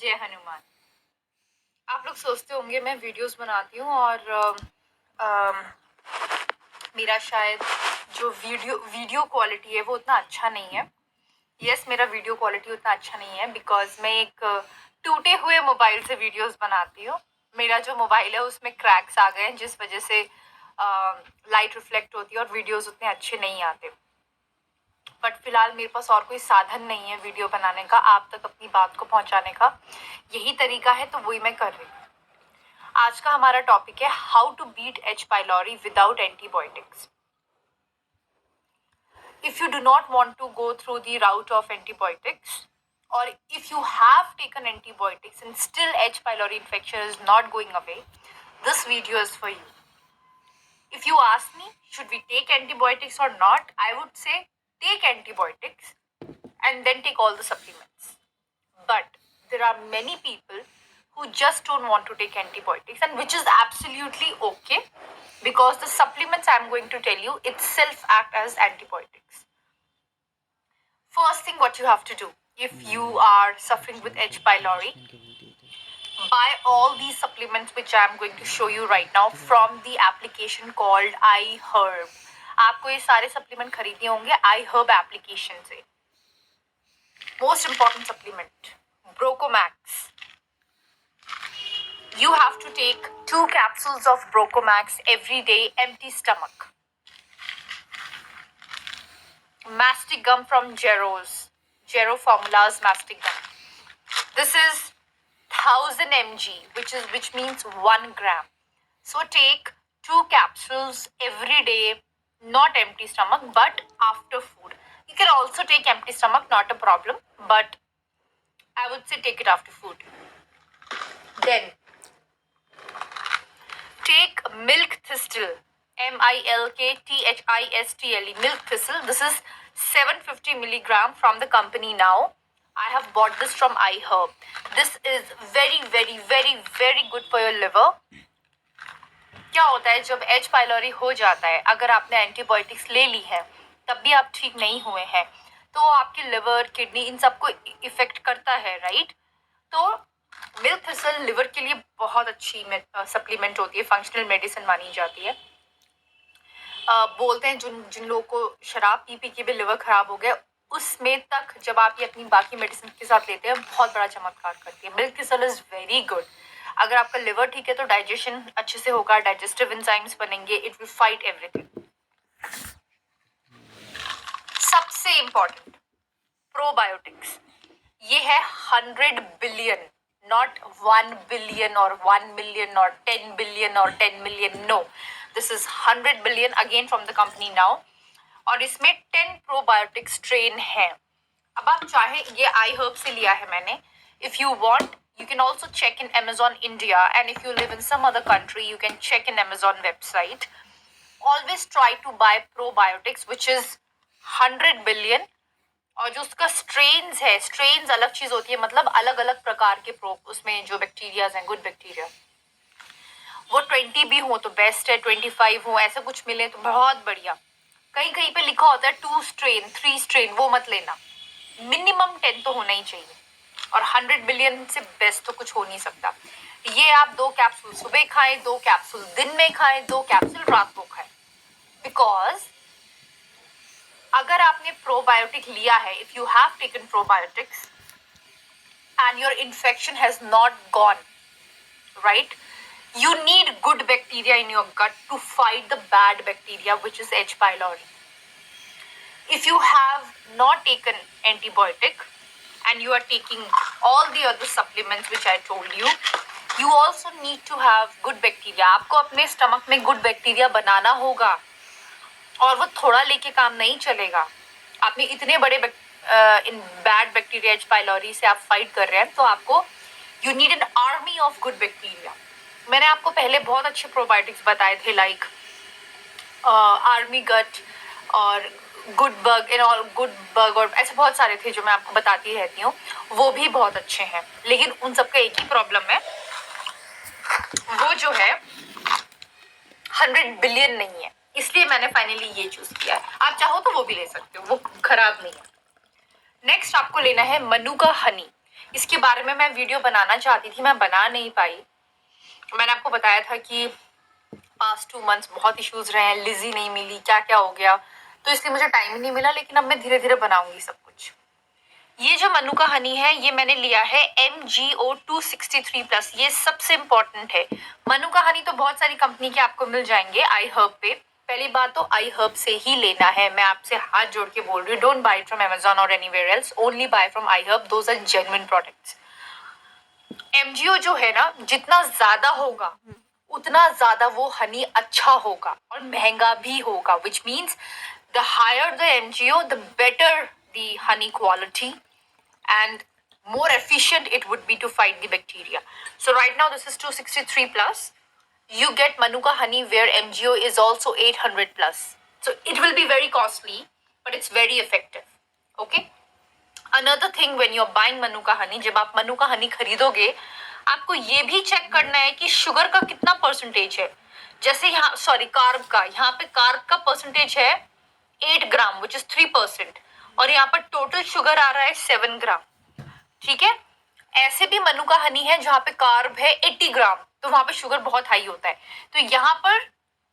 जय हनुमान। आप लोग सोचते होंगे मैं वीडियोस बनाती हूँ और मेरा शायद जो वीडियो क्वालिटी है वो उतना अच्छा नहीं है। यस, मेरा वीडियो क्वालिटी उतना अच्छा नहीं है बिकॉज मैं एक टूटे हुए मोबाइल से वीडियोस बनाती हूँ। मेरा जो मोबाइल है उसमें क्रैक्स आ गए हैं जिस वजह से लाइट रिफ्लेक्ट होती है और वीडियोस उतने अच्छे नहीं आते। बट फिलहाल मेरे पास और कोई साधन नहीं है वीडियो बनाने का, आप तक अपनी बात को पहुंचाने का। यही तरीका है तो वही मैं कर रही हूँ। आज का हमारा टॉपिक है how to beat H pylori without antibiotics. If you do not want to go through the route of antibiotics, or if you have taken antibiotics and still H. pylori infection is not going away, this video is for you. If you ask me, should we take antibiotics or not, I would say take antibiotics and then take all the supplements. But there are many people who just don't want to take antibiotics, and which is absolutely okay because the supplements I'm going to tell you itself act as antibiotics. First thing what you have to do, if you are suffering with H. pylori, buy all these supplements which I am going to show you right now from the application called iHerb. आपको ये सारे supplement खरीदने होंगे iHerb application से। Most important supplement, Brocomax. You have to take 2 capsules of Brocomax every day, empty stomach. Mastic gum from Gero Formulas mastic gum. This is 1000 mg, which means 1 gram. So take 2 capsules every day, not empty stomach, but after food. You can also take empty stomach, not a problem, but I would say take it after food. Then take milk thistle, milkthistle, milk thistle. This is 750 milligram from the company Now. I have bought this from iHerb. This is very, very, very, very good for your liver. क्या होता है जब H pylori हो जाता है, अगर आपने antibiotics ले ली है तब भी आप ठीक नहीं हुए हैं, तो आपकी लिवर, किडनी, इन सबको इफेक्ट करता है, राइट? तो मिल्क थिसल लिवर के लिए बहुत अच्छी सप्लीमेंट होती है, फंक्शनल मेडिसिन मानी जाती है। बोलते हैं जिन लोगों को शराब पी के भी लिवर खराब हो गया, उसमें तक जब आप ये अपनी बाकी मेडिसिन के साथ लेते हैं बहुत बड़ा चमत्कार करती है। Milk thistle is very good. अगर आपका लिवर ठीक है तो डाइजेशन अच्छे से होगा, डाइजेस्टिव एंजाइम्स बनेंगे, इट विल फाइट एवरीथिंग। सबसे इंपॉर्टेंट प्रोबायोटिक्स, ये है 100 बिलियन, नॉट 1 बिलियन और 1 मिलियन और 10 बिलियन और 10 million, no, this is 100 billion again from the company now. और इसमें 10 प्रोबायोटिक स्ट्रेन है। अब आप चाहे, ये iHerb से लिया है मैंने, if you want you can also check in Amazon India, and if you live in some other country you can check in Amazon website. Always try to buy probiotics which is 100 billion, और जो उसका strains है, strains अलग चीज होती है, मतलब अलग अलग प्रकार के उसमें जो बैक्टीरियाज हैं, गुड बैक्टीरिया, वो 20 भी हो तो बेस्ट है, 25 हो, ऐसा कुछ मिले तो बहुत बढ़िया। कहीं कहीं पे लिखा होता है 2 स्ट्रेन 3 स्ट्रेन, वो मत लेना, मिनिमम 10 तो होना ही चाहिए, और 100 बिलियन से बेस्ट तो कुछ हो नहीं सकता। ये आप 2 कैप्सूल सुबह खाएं, 2 कैप्सूल दिन में खाएं, 2 कैप्सूल रात को खाएं, बिकॉज अगर आपने प्रोबायोटिक लिया है, if you have taken probiotics and your infection has not gone, right, you need good bacteria in your gut to fight the bad bacteria which is H. pylori. If you have not taken antibiotic and you are taking all the other supplements which I told you, you also need to have good bacteria. आपको अपने stomach में good bacteria बनाना होगा, और वो थोड़ा लेके काम नहीं चलेगा। आपने इतने बड़े in bad bacteria H. pylori से आप फाइट कर रहे हैं, तो आपको you need an army of good bacteria. मैंने आपको पहले बहुत अच्छे प्रोबायोटिक्स बताए थे, लाइक आर्मी गट और good bug and all, good bug, और ऐसे बहुत सारे थे जो मैं आपको बताती रहती हूँ, वो भी बहुत अच्छे हैं, लेकिन उन सबका एक ही प्रॉब्लम है, वो जो है 100 बिलियन नहीं है, इसलिए मैंने फाइनली ये चूज किया है। आप चाहो तो वो भी ले सकते हो, वो खराब नहीं है। नेक्स्ट आपको लेना है मनुका हनी। इसके बारे में मैं वीडियो बनाना चाहती थी, मैं बना नहीं पाई। मैंने आपको बताया था कि पास्ट 2 मंथ्स बहुत इश्यूज रहे हैं, लिजी नहीं मिली, क्या क्या हो गया, तो इसलिए मुझे टाइम ही नहीं मिला। लेकिन अब मैं धीरे धीरे बनाऊंगी सब कुछ। ये जो मनुका हनी है ये मैंने लिया है MGO 263+। ये सबसे इम्पोर्टेंट है। मनुका हनी तो बहुत सारी कंपनी के आपको मिल जाएंगे आई हर्ब पे। पहली बात तो आई हर्ब से ही लेना है, मैं आपसे हाथ जोड़ के बोल रही हूँ। डोंट बाय फ्रॉम Amazon और anywhere else, only buy from iHerb, those are genuine products. MGO जो है ना, जितना ज्यादा होगा उतना ज्यादा वो हनी अच्छा होगा और महंगा भी होगा, which means the higher the MGO the better the honey quality and more efficient it would be to fight the bacteria. So right now this is 263+. You get Manuka honey where MGO is also 800+. So it will be very costly, but it's very effective. Okay. Another thing when you're buying Manuka honey, जब आप Manuka honey खरीदोगे, आपको ये भी check करना है कि sugar का कितना परसेंटेज है। जैसे यहाँ कार्ब का, यहाँ पे कार्ब का परसेंटेज है 8 ग्राम विच इज 3%, और यहाँ पर टोटल शुगर आ रहा है 7 ग्राम। ठीक है। ऐसे भी मनुका हनी है जहाँ पे कार्ब है 80 ग्राम, तो वहां पे शुगर बहुत हाई होता है। तो यहाँ पर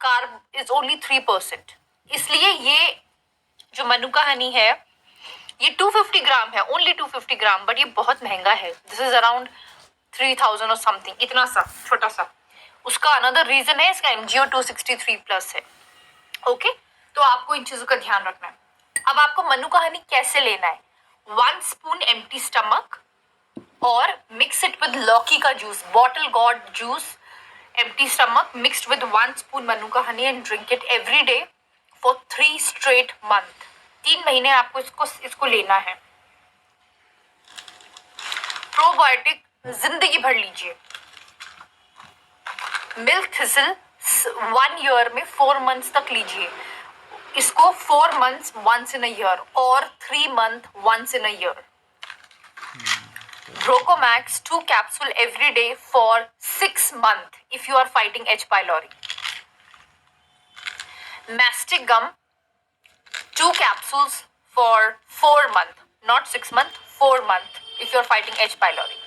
कार्ब इज ओनली 3%। इसलिए ये जो मनुका हनी है ये 250 ग्राम है, ओनली 250 ग्राम, बट ये बहुत महंगा है। दिस इज अराउंड 3000 और समथिंग, इतना सा छोटा सा। उसका अनदर रीजन है इसका MGO 263+ है। ओके। तो आपको इन चीजों का ध्यान रखना है। अब आपको मनुका हनी कैसे लेना है? 1 स्पून एम्प्टी स्टमक और मिक्स इट विद लौकी का juice, bottle God juice, empty stomach mixed with 1 spoon Manuka honey and drink it every day for 3 straight month. 3 महीने आपको इसको लेना है। प्रोबायोटिक जिंदगी भर लीजिए। मिल्क थिसल 1 ईयर में 4 मंथ्स तक लीजिए इसको, 4 months once in a year or 3 months once in a year. Brocomax 2 capsule every day for 6 months if you are fighting H. pylori. Mastic gum 2 capsules for 4 months, not 6 months, 4 months if you are fighting H. pylori.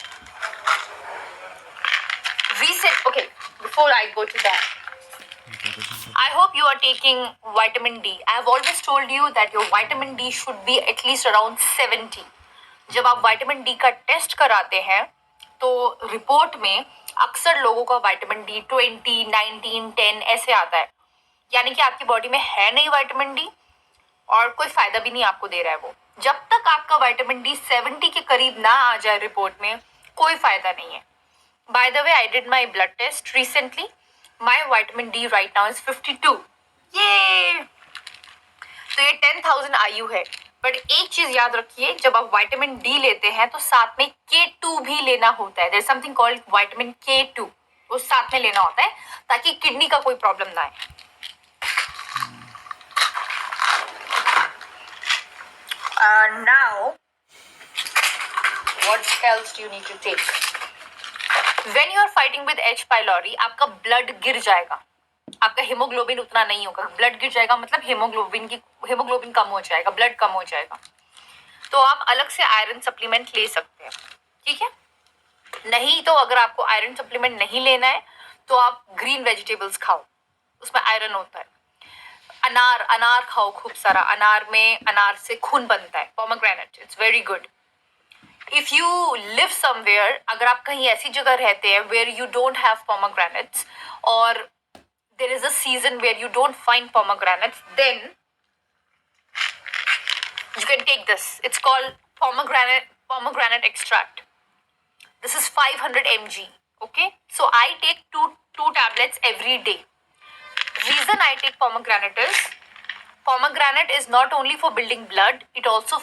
Reset. Okay, before I go to that, I hope you are taking vitamin D. I have always told you that your vitamin D should be at least around 70. जब आप vitamin D का test कराते हैं तो report में अक्सर लोगों का विटामिन डी 20, 19, 10 ऐसे आता है, यानी कि आपकी बॉडी में है नहीं विटामिन डी और कोई फायदा भी नहीं आपको दे रहा है वो। जब तक आपका विटामिन डी 70 के करीब ना आ जाए रिपोर्ट में, कोई फायदा नहीं है। By the way, I did my blood test recently, my vitamin D right now is 52। ये तो ये 10,000 आयु है। बट एक चीज याद रखिए, जब आप विटामिन डी लेते हैं तो साथ में K2 भी लेना होता है। There is something called vitamin K2, वो साथ में लेना होता है ताकि किडनी का कोई प्रॉब्लम ना आए। Now what else do you need to take? When you are fighting with H. pylori, आपका ब्लड गिर जाएगा, आपका हीमोग्लोबिन उतना नहीं होगा। ब्लड गिर जाएगा मतलब हीमोग्लोबिन कम हो जाएगा, ब्लड कम हो जाएगा। तो आप अलग से आयरन सप्लीमेंट ले सकते हैं, ठीक है। नहीं तो अगर आपको आयरन सप्लीमेंट नहीं लेना है तो आप ग्रीन वेजिटेबल्स खाओ, उसमें आयरन होता है। अनार खाओ खूब सारा, अनार से खून बनता है। Pomegranate, it's very good. If you live somewhere, अगर आप कहीं ऐसी जगह रहते हैं वेयर यू डोंट हैव पोमोग्रेनेट्स और there is a season where you don't find pomegranates, then you can take this. It's called pomegranate extract. This is 500 mg. Okay, so I take two tablets every day. Reason I take pomegranate is not only for building blood, it also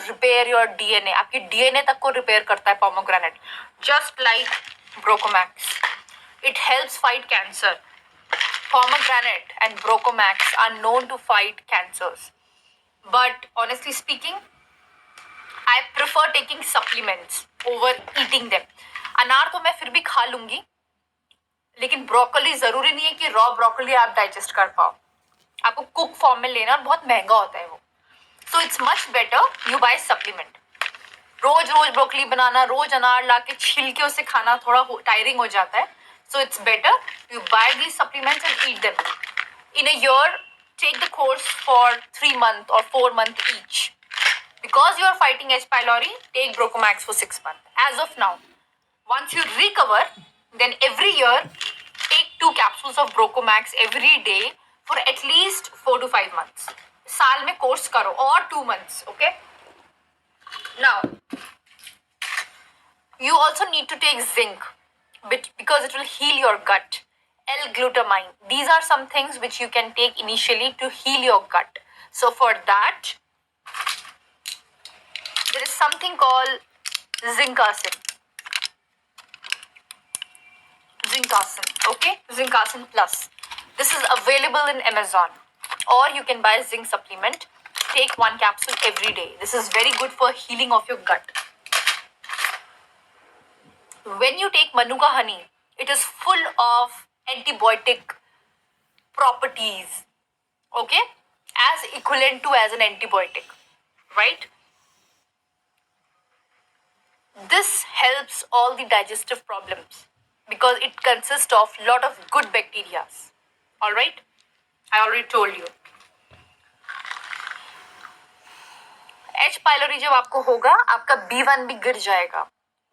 repair your DNA. आपकी DNA तक को repair करता है pomegranate, just like Brocomax. It helps fight cancer. Pomegranate and Brocomax are known to fight cancers. But honestly speaking, I prefer taking supplements over eating them. अनार तो मैं फिर भी खा लूंगी, लेकिन ब्रोकली जरूरी नहीं है कि रॉ ब्रोकली आप डाइजेस्ट कर पाओ। आपको कुक फॉर्म में लेना और बहुत महंगा होता है वो। So it's much better you buy supplement. रोज रोज ब्रोकली बनाना, रोज अनार लाके छील के उसे खाना थोड़ा टायरिंग हो जाता है. So it's better you buy these supplements and eat them. In a year, take the course for 3 months or 4 months each. Because you are fighting H. pylori, take Brocomax for 6 months. As of now, once you recover, then every year take 2 capsules of Brocomax every day for at least 4 to 5 months. साल में course करो और 2 months, okay? Now, you also need to take zinc because it will heal your gut. L-glutamine. These are some things which you can take initially to heal your gut. So for that, there is something called Zincasin. Okay? Zincasin Plus. This is available in Amazon. Or you can buy zinc supplement. Take 1 capsule every day. This is very good for healing of your gut. When you take Manuka honey, it is full of antibiotic properties. Okay? As equivalent to as an antibiotic. Right? This helps all the digestive problems because it consists of lot of good bacteria. Alright? I already told you. H. pylori जब आपको होगा, आपका B1 भी गिर जाएगा.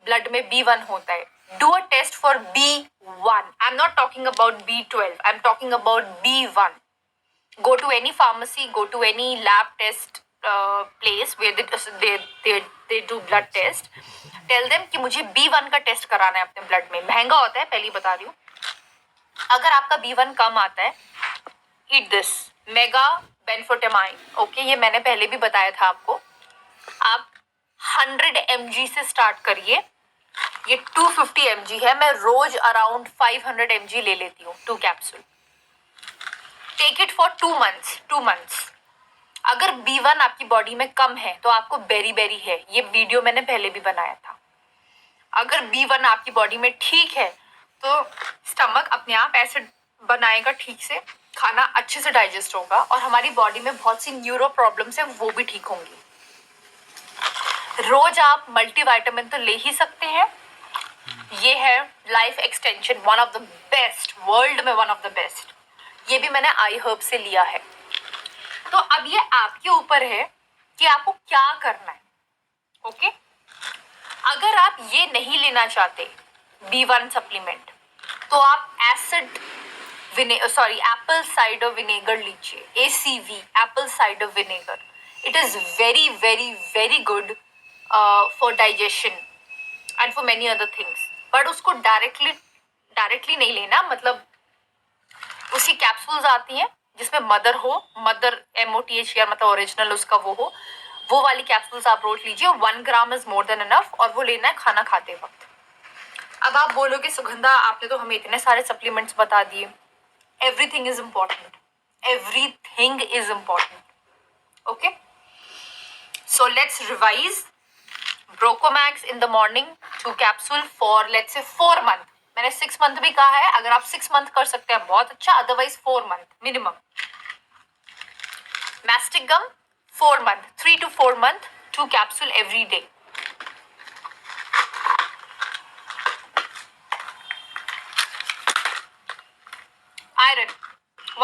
Blood में B1 होता है. Do a test for B1. I'm not talking about B12. I'm talking about B1. Go to any pharmacy, go to any lab test place where they do blood test. Tell them कि मुझे B1 का test कराना है अपने blood में. महंगा होता है, पहले बता रही हूँ. अगर आपका B1 कम आता है, eat this मेगा बेनफोटेमाइन. ओके, ये मैंने पहले भी बताया था आपको. आप 100 mg से स्टार्ट करिए. ये 250 mg है. मैं रोज अराउंड 500 mg ले लेती हूँ. 2 capsule. Take it for 2 months. अगर B1 आपकी बॉडी में कम है तो आपको बेरी है. ये वीडियो मैंने पहले भी बनाया था. अगर B1 आपकी बॉडी में ठीक है तो स्टमक अपने आप एसिड बनाएगा ठीक से, खाना अच्छे से डाइजेस्ट होगा और हमारी बॉडी में बहुत सी न्यूरो प्रॉब्लम्स है वो भी ठीक होंगी. रोज आप मल्टीविटामिन तो ले ही सकते हैं. ये है life extension, one of the best, world में वन ऑफ द बेस्ट. ये भी मैंने आई हर्ब से लिया है. तो अब ये आपके ऊपर है कि आपको क्या करना है. ओके, अगर आप ये नहीं लेना चाहते B1 सप्लीमेंट तो आप एप्पल साइडर विनेगर लीजिए. ACV, Apple cider vinegar. It is very very very good for digestion and for many other things. But उसको डायरेक्टली नहीं लेना. मतलब उसकी कैप्सूल्स आती हैं जिसमें मदर MOTHR मतलब ओरिजिनल उसका वो वाली कैप्सूल्स आप रोज लीजिए. 1 gram is more than enough और वो लेना है खाना खाते वक्त. अब आप बोलोगे सुगंधा आपने तो हमें इतने सारे सप्लीमेंट्स बता दिए. Everything is important. Everything is important. Okay, so let's revise. Brocomax in the morning 2 capsule for let's say 4 months. मैंने 6 month भी कहा है. अगर आप 6 month कर सकते हैं बहुत अच्छा, otherwise 4 month minimum. Mastic gum 4 month, 3 to 4 month, 2 capsule every day. Iron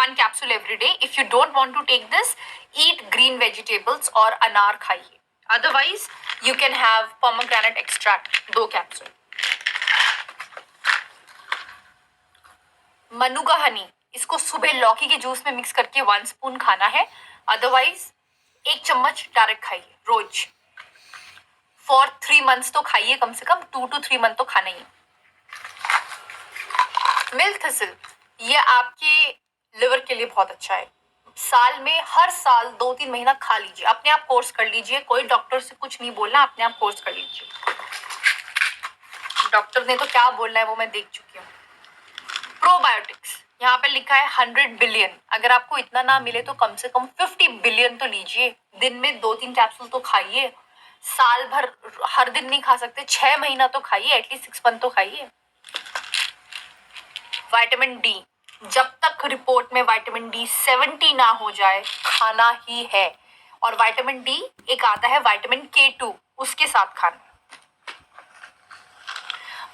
1 capsule every day. If you don't want to take this, eat green vegetables or अनार खाइए. Otherwise, you can have pomegranate extract 2 capsule. मनुका हनी, इसको सुबह लौकी के juice में mix करके 1 spoon खाना है. अदरवाइज 1 चम्मच डायरेक्ट खाइए रोज. फॉर 3 months तो खाइए कम से कम. 2 to 3 month तो खाना ही. मिल्क थिसल, ये आपके लिवर के लिए बहुत अच्छा है. साल में हर साल 2-3 महीना खा लीजिए. अपने आप कोर्स कर लीजिए. कोई डॉक्टर से कुछ नहीं बोलना, अपने आप कोर्स कर लीजिए. डॉक्टर ने तो क्या बोलना है वो मैं देख चुकी हूँ. प्रोबायोटिक्स यहाँ पे लिखा है 100 बिलियन. अगर आपको इतना ना मिले तो कम से कम 50 बिलियन तो लीजिए. दिन में 2-3 कैप्सूल तो खाइए. साल भर हर दिन नहीं खा सकते, 6 महीना तो खाइए. एटलीस्ट 6 month तो खाइए. विटामिन डी, जब तक रिपोर्ट में विटामिन डी 70 ना हो जाए खाना ही है. और विटामिन डी एक आता है विटामिन K2 उसके साथ खाना।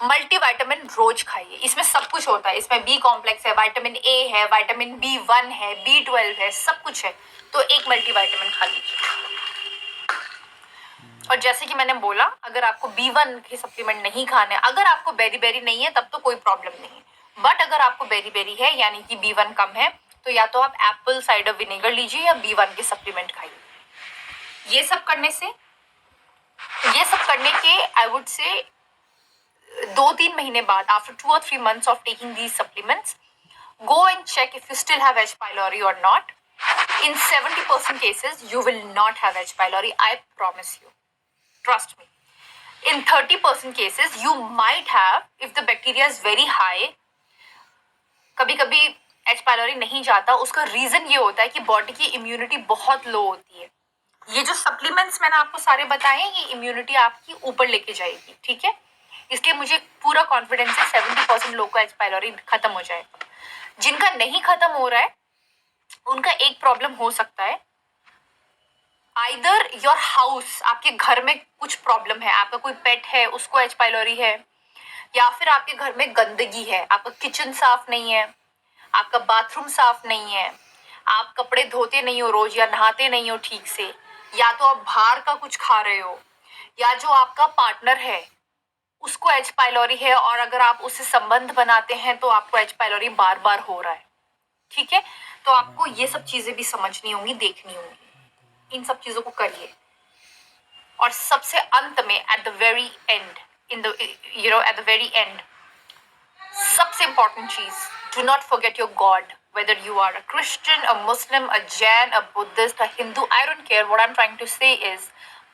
मल्टीविटामिन रोज खाइए, इसमें सब कुछ होता है, इसमें बी कॉम्प्लेक्स है, विटामिन ए है, विटामिन B1 है, B12 है, सब कुछ है, तो एक मल्टीविटामिन खा लीजिए। और जैसे कि मैंने बोला, अगर आपको B1 के सप्लीमेंट नहीं खाने, अगर आपको बेरी बेरी नहीं है तब तो कोई प्रॉब्लम नहीं है, बट अगर आपको बेरी बेरी है यानी कि B1 कम है, तो या तो आप एप्पल साइडर विनेगर लीजिए या B1 के सप्लीमेंट खाइए। ये सब करने के आई वुड से 2-3 महीने बाद, after 2 or 3 months of taking these supplements, go and check if you still have H. pylori or not. In 70% cases, you will not have H. pylori. I promise you. Trust me. In 30% cases, you might have if the bacteria is very high. कभी कभी H. pylori नहीं जाता, उसका reason ये होता है कि body की इम्यूनिटी बहुत लो होती है। ये जो सप्लीमेंट्स मैंने आपको सारे बताए हैं, ये इम्यूनिटी आपकी ऊपर लेके जाएगी, ठीक है। इसलिए मुझे पूरा कॉन्फिडेंस है 70% लोग का H. pylori खत्म हो जाएगा। जिनका नहीं खत्म हो रहा है उनका एक प्रॉब्लम हो सकता है, आइदर योर हाउस, आपके घर में कुछ प्रॉब्लम है, आपका कोई पेट है उसको H. pylori है, या फिर आपके घर में गंदगी है, आपका किचन साफ नहीं है, आपका बाथरूम साफ नहीं है, आप कपड़े धोते नहीं हो रोज या नहाते नहीं हो ठीक से, या तो आप बाहर का कुछ खा रहे हो, या जो आपका पार्टनर है उसको H. pylori है और अगर आप उससे संबंध बनाते हैं तो आपको H. pylori बार बार हो रहा है, ठीक है। तो आपको ये सब चीजें भी समझनी होंगी, देखनी होंगी, इन सब चीजों को करिए। और सबसे अंत में at the very and, at the very and, सबसे इंपॉर्टेंट चीज, do not forget your God, whether you are a Christian, a Muslim, a Jain, a Buddhist, a Hindu, I don't care. What I'm trying to say is,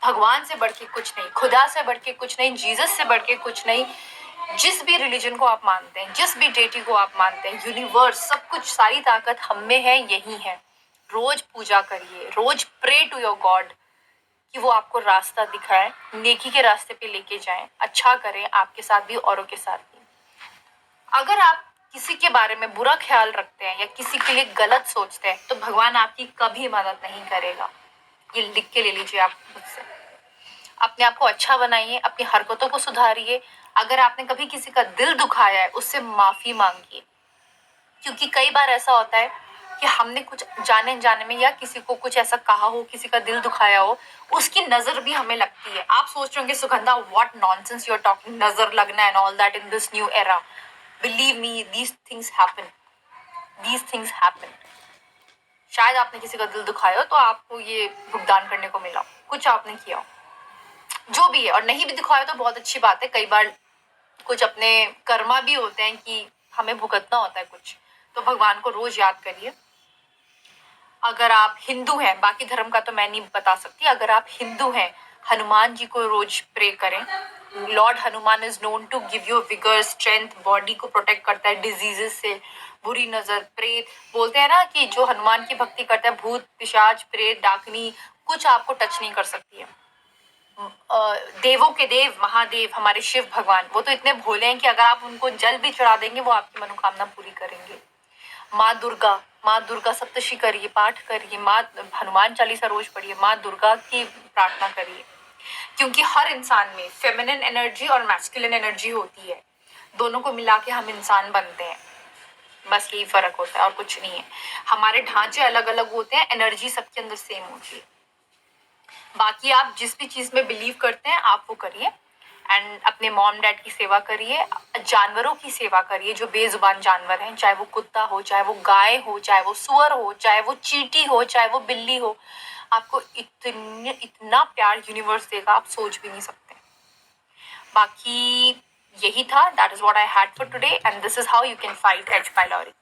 भगवान से बढ़ के कुछ नहीं, खुदा से बढ़ के कुछ नहीं, जीसस से बढ़ के कुछ नहीं, जिस भी रिलीजन को आप मानते हैं, जिस भी डेटी को आप मानते हैं, यूनिवर्स, सब कुछ, सारी ताकत हम में है, यही है। रोज पूजा करिए, रोज प्रे टू योर गॉड कि वो आपको रास्ता दिखाए, नेकी के रास्ते पे लेके जाए, अच्छा करें आपके साथ भी औरों के साथ भी। अगर आप किसी के बारे में बुरा ख्याल रखते हैं या किसी के लिए गलत सोचते हैं तो भगवान आपकी कभी मदद नहीं करेगा। ये लिख के ले लीजिए आप मुझसे। अपने आप को अच्छा बनाइए, अपनी हरकतों को सुधारिए। अगर आपने कभी किसी का दिल दुखाया है उससे माफी मांगिए, क्योंकि कई बार ऐसा होता है कि हमने कुछ जाने अनजाने में या किसी को कुछ ऐसा कहा हो, किसी का दिल दुखाया हो, उसकी नजर भी हमें लगती है। आप सोच रहे होंगे Sugandha, what nonsense you are talking, नजर लगना and all that in this new era. Believe me, these things happen. These things happen. शायद आपने किसी का दिल दुखाया हो तो आपको ये भुगतान करने को मिला, कुछ आपने किया हो, जो भी है। और नहीं भी दुखाया तो बहुत अच्छी बात है, कई बार कुछ अपने कर्मा भी होते हैं कि हमें भुगतना होता है कुछ, तो भगवान को रोज याद करिए। अगर आप हिंदू हैं, बाकी धर्म का तो मैं नहीं बता सकती, अगर आप हिंदू हैं, हनुमान जी को रोज प्रे करें। Lord Hanuman is known to give you vigor, strength, body को प्रोटेक्ट करता है डिजीजेस से, बुरी नजर, प्रेत। बोलते हैं ना कि जो हनुमान की भक्ति करता है, भूत, पिशाच, प्रेत, डाकनी कुछ आपको टच नहीं कर सकती है। देवों के देव महादेव हमारे शिव भगवान, वो तो इतने भोले हैं कि अगर आप उनको जल भी चढ़ा देंगे वो आपकी मनोकामना पूरी करेंगे। माँ दुर्गा सप्तशी करिए, पाठ करिए, माँ हनुमान चालीसा रोज पढ़िए, माँ दुर्गा की प्रार्थना करिए, क्योंकि हर इंसान में फेमिनिन एनर्जी और मैस्कुलिन एनर्जी होती है, दोनों को मिला के हम इंसान बनते हैं। बस यही फर्क होता है और कुछ नहीं है। हमारे ढांचे अलग अलग होते हैं, एनर्जी सबके अंदर सेम होती है। बाकी आप जिस भी चीज में बिलीव करते हैं आप वो करिए, एंड अपने मॉम डैड की सेवा करिए, जानवरों की सेवा करिए जो बेजुबान जानवर हैं, चाहे वो कुत्ता हो, चाहे वो गाय हो, चाहे वो सुअर हो, चाहे वो चींटी हो, चाहे वो बिल्ली हो। आपको इतना प्यार यूनिवर्स देगा, आप सोच भी नहीं सकते। बाकी यही था, that is what I had for today, and this is how you can fight H. pylori.